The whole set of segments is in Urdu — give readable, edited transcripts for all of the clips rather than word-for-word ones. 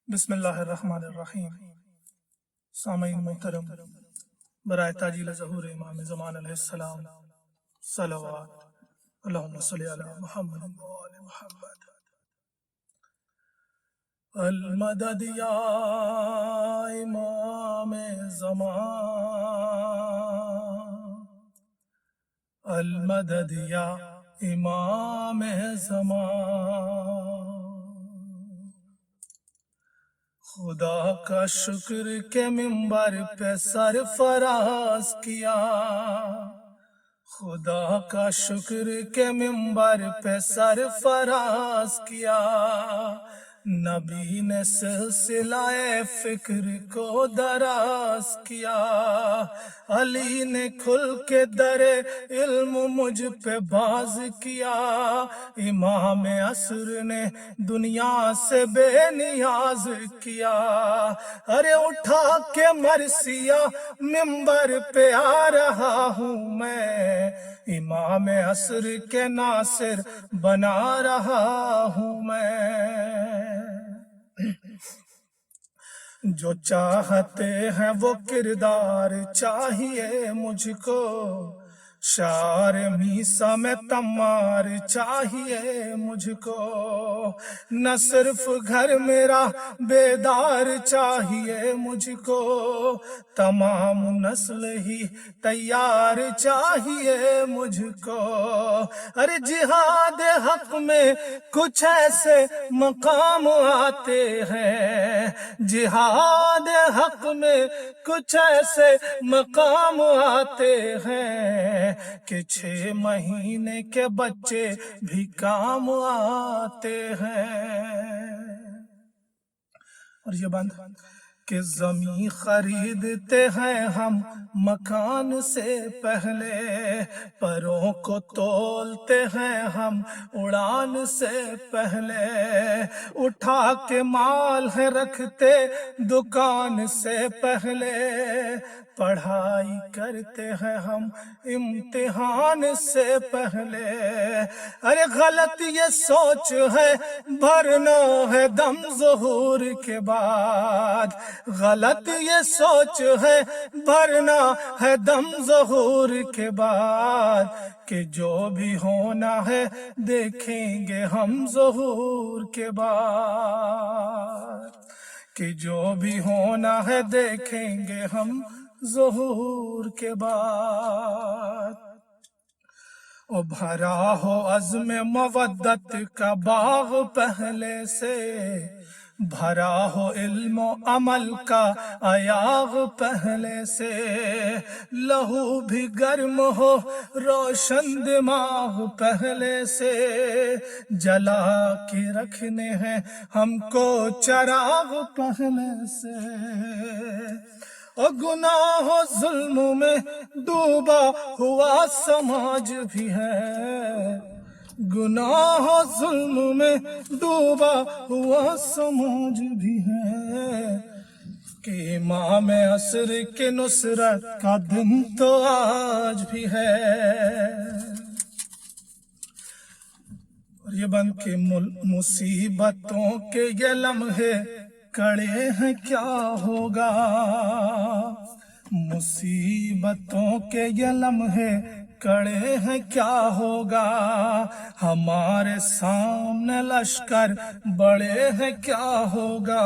بسم اللہ الرحمن الرحیم۔ سامعین محترم، برائے تاجیل ظہور امام زمان علیہ السلام صلوات اللہم صلی علی محمد و آل محمد۔ المدد یا امام زمان، المدد یا امام زمان۔ خدا کا شکر کے منبر پہ سرفراز کیا، خدا کا شکر کے منبر پہ سرفراز کیا، نبی نے سلسلہ فکر کو دراز کیا، علی نے کھل کے در علم مجھ پہ باز کیا، امام عصر نے دنیا سے بے نیاز کیا، ارے اٹھا کے مرثیہ ممبر پہ آ رہا ہوں میں، امام عصر کے ناصر بنا رہا ہوں میں۔ جو چاہتے ہیں وہ کردار چاہیے مجھ کو، شعر میسا میں تمار چاہیے مجھ کو، نہ صرف گھر میرا بیدار چاہیے مجھ کو، تمام نسل ہی تیار چاہیے مجھ کو، ارے جہاد حق میں کچھ ایسے مقام آتے ہیں، جہاد حق میں کچھ ایسے مقام آتے ہیں کہ 6 مہینے کے بچے بھی کام آتے ہیں۔ اور یہ بند کہ زمین خریدتے ہیں ہم مکان سے پہلے، پروں کو تولتے ہیں ہم اڑان سے پہلے، اٹھا کے مال ہے رکھتے دکان سے پہلے، پڑھائی کرتے ہیں ہم امتحان سے پہلے، ارے غلط یہ سوچ ہے بھرنا ہے دم ظہور کے بعد، غلط یہ سوچ ہے بھرنا ہے دم ظہور کے بعد، کہ جو بھی ہونا ہے دیکھیں گے ہم ظہور کے بعد، کہ جو بھی ہونا ہے دیکھیں گے ہم ظہور کے بعد۔ او بھرا ہو عزم مودت کا باغ پہلے سے، بھرا ہو علم و عمل کا ایاغ پہلے سے، لہو بھی گرم ہو روشن دماغ پہلے سے، جلا کے رکھنے ہیں ہم کو چراغ پہلے سے، اور گناہ و ظلم میں ڈوبا ہوا سماج بھی ہے، گناہ و ظلم میں ڈوبا ہوا سماج بھی ہے، کہ امام عصر کے نصرت کا دن تو آج بھی ہے۔ اور یہ بند کہ مصیبتوں کے یہ لمحے کڑے ہیں کیا ہوگا، مصیبتوں کے یہ لمحے کڑے ہیں کیا ہوگا، ہمارے سامنے لشکر بڑے ہیں کیا ہوگا،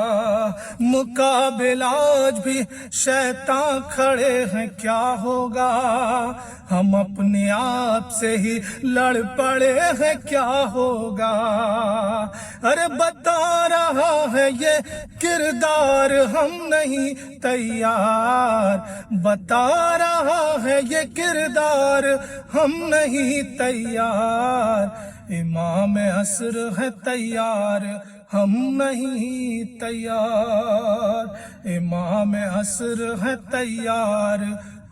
مقابل آج بھی شیطان کھڑے ہیں کیا ہوگا، ہم اپنے آپ سے ہی لڑ پڑے ہیں کیا ہوگا، ارے بتا رہا ہے یہ کردار ہم نہیں تیار، بتا رہا ہے یہ کردار ہم نہیں تیار، امام عصر ہے تیار ہم نہیں تیار، امام عصر ہے تیار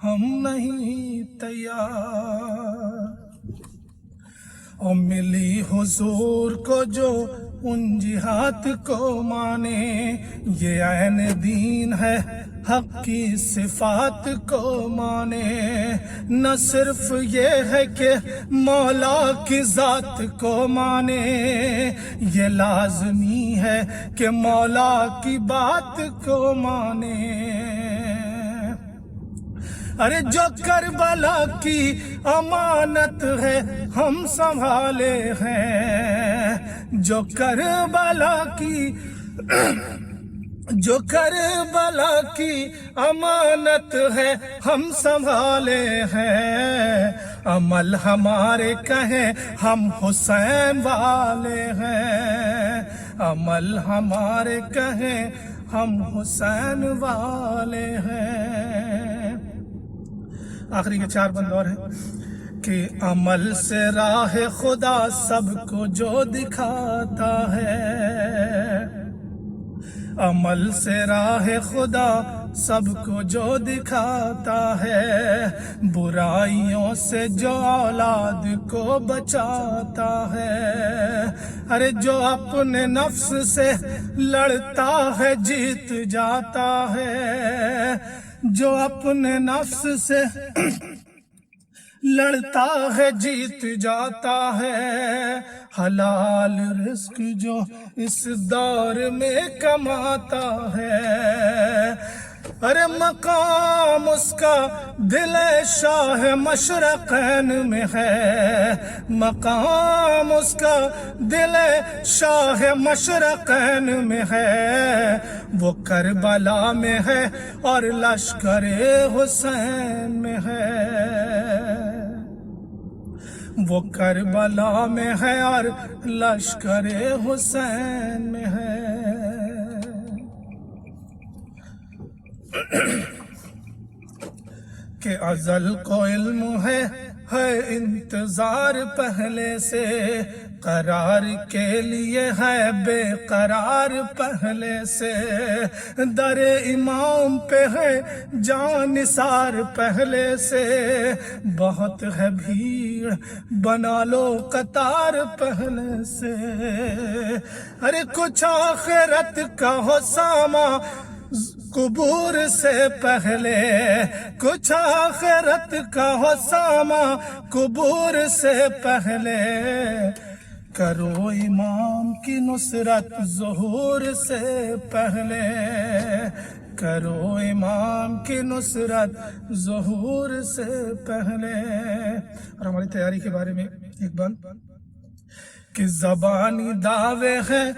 ہم نہیں تیار۔ اور ملی حضور کو جو ان جہات کو مانے، یہ عین دین ہے حق کی صفات کو مانے۔ نہ صرف یہ ہے کہ مولا کی ذات کو مانے، یہ لازمی ہے کہ مولا کی بات کو مانے۔ ارے جو کربلا کی امانت ہے ہم سنبھالے ہیں، جو کربلا کی امانت ہے ہم سنبھالے ہیں۔ عمل ہمارے کہیں ہم حسین والے ہیں، عمل ہمارے کہیں ہم حسین والے ہیں۔ آخری کے 4 بند اور ہیں کہ عمل سے راہ خدا سب کو جو دکھاتا ہے، عمل سے راہ خدا سب کو جو دکھاتا ہے، برائیوں سے جو اولاد کو بچاتا ہے۔ ارے جو اپنے نفس سے لڑتا ہے جیت جاتا ہے، جو اپنے نفس سے لڑتا ہے جیت جاتا ہے۔ حلال رزق جو اس دور میں کماتا ہے، ارے مقام اس کا دل شاہ مشرقین میں ہے، مقام اس کا دل شاہ مشرقین میں ہے۔ وہ کربلا میں ہے اور لشکر حسین میں ہے، وہ کربلا میں ہے اور لشکر حسین میں ہے۔ کہ ازل کو علم ہے انتظار پہلے سے، قرار کے لیے ہے بے قرار پہلے سے، در امام پہ ہے جان نثار پہلے سے، بہت ہے بھیڑ بنا لو قطار پہلے سے۔ ارے کچھ آخرت کا ہو ساما قبور سے پہلے، کچھ آخرت کا ہو ساما قبور سے پہلے، کرو امام کی نصرت ظہور سے پہلے، کرو امام کی نصرت ظہور سے پہلے۔ اور ہماری تیاری کے بارے میں ایک بات کہ زبانی دعوے ہیں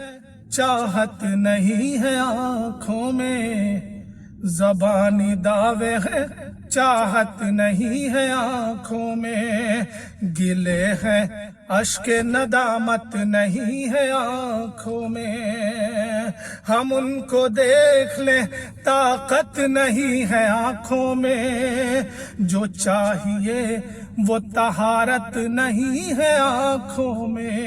چاہت نہیں ہے آنکھوں میں، زبانی دعوے ہیں چاہت نہیں ہے آنکھوں میں، گلے ہیں اشک ندامت نہیں ہے آنکھوں میں، ہم ان کو دیکھ لیں طاقت نہیں ہے آنکھوں میں، جو چاہیے وہ طہارت نہیں ہے آنکھوں میں۔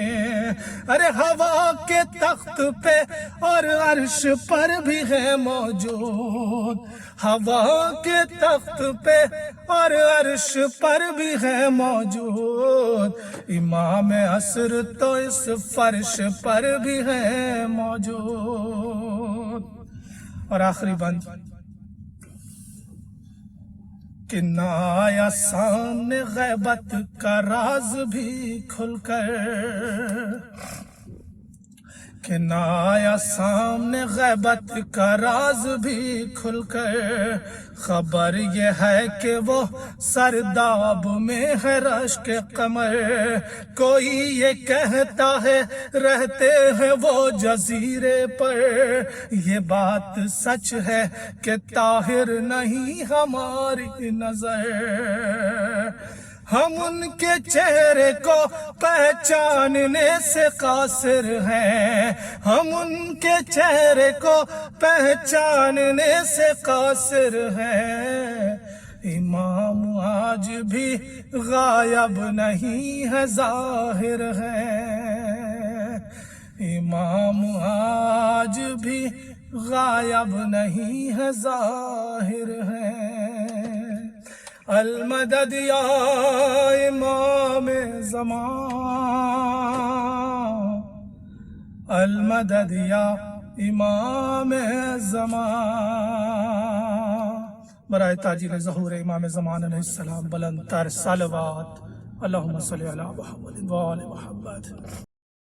ارے ہوا کے تخت پہ اور عرش پر بھی ہے موجود، ہوا کے تخت پہ اور عرش پر بھی ہے موجود، امام عصر تو اس فرش پر بھی ہے موجود۔ اور آخری بند کہ نہ آیا سامنے غیبت کا راز بھی کھل کر، کہ نہ آیا سامنے غیبت کا راز بھی کھل کر، خبر یہ ہے کہ وہ سرداب میں ہے رشک قمر، کوئی یہ کہتا ہے رہتے ہیں وہ جزیرے پر، یہ بات سچ ہے کہ طاہر نہیں ہماری نظر، ہم ان کے چہرے کو پہچاننے سے قاصر ہیں، ہم ان کے چہرے کو پہچاننے سے قاصر ہیں، امام آج بھی غائب نہیں ہے ظاہر ہے، امام آج بھی غائب نہیں ہے ظاہر ہے۔ المدد یا امام زمان، المدد یا امام زمان، برائے تاجیل ظہور امام زمان علیہ السلام بلند تر صلوات، اللہم صلی علی محمد و آل محمد۔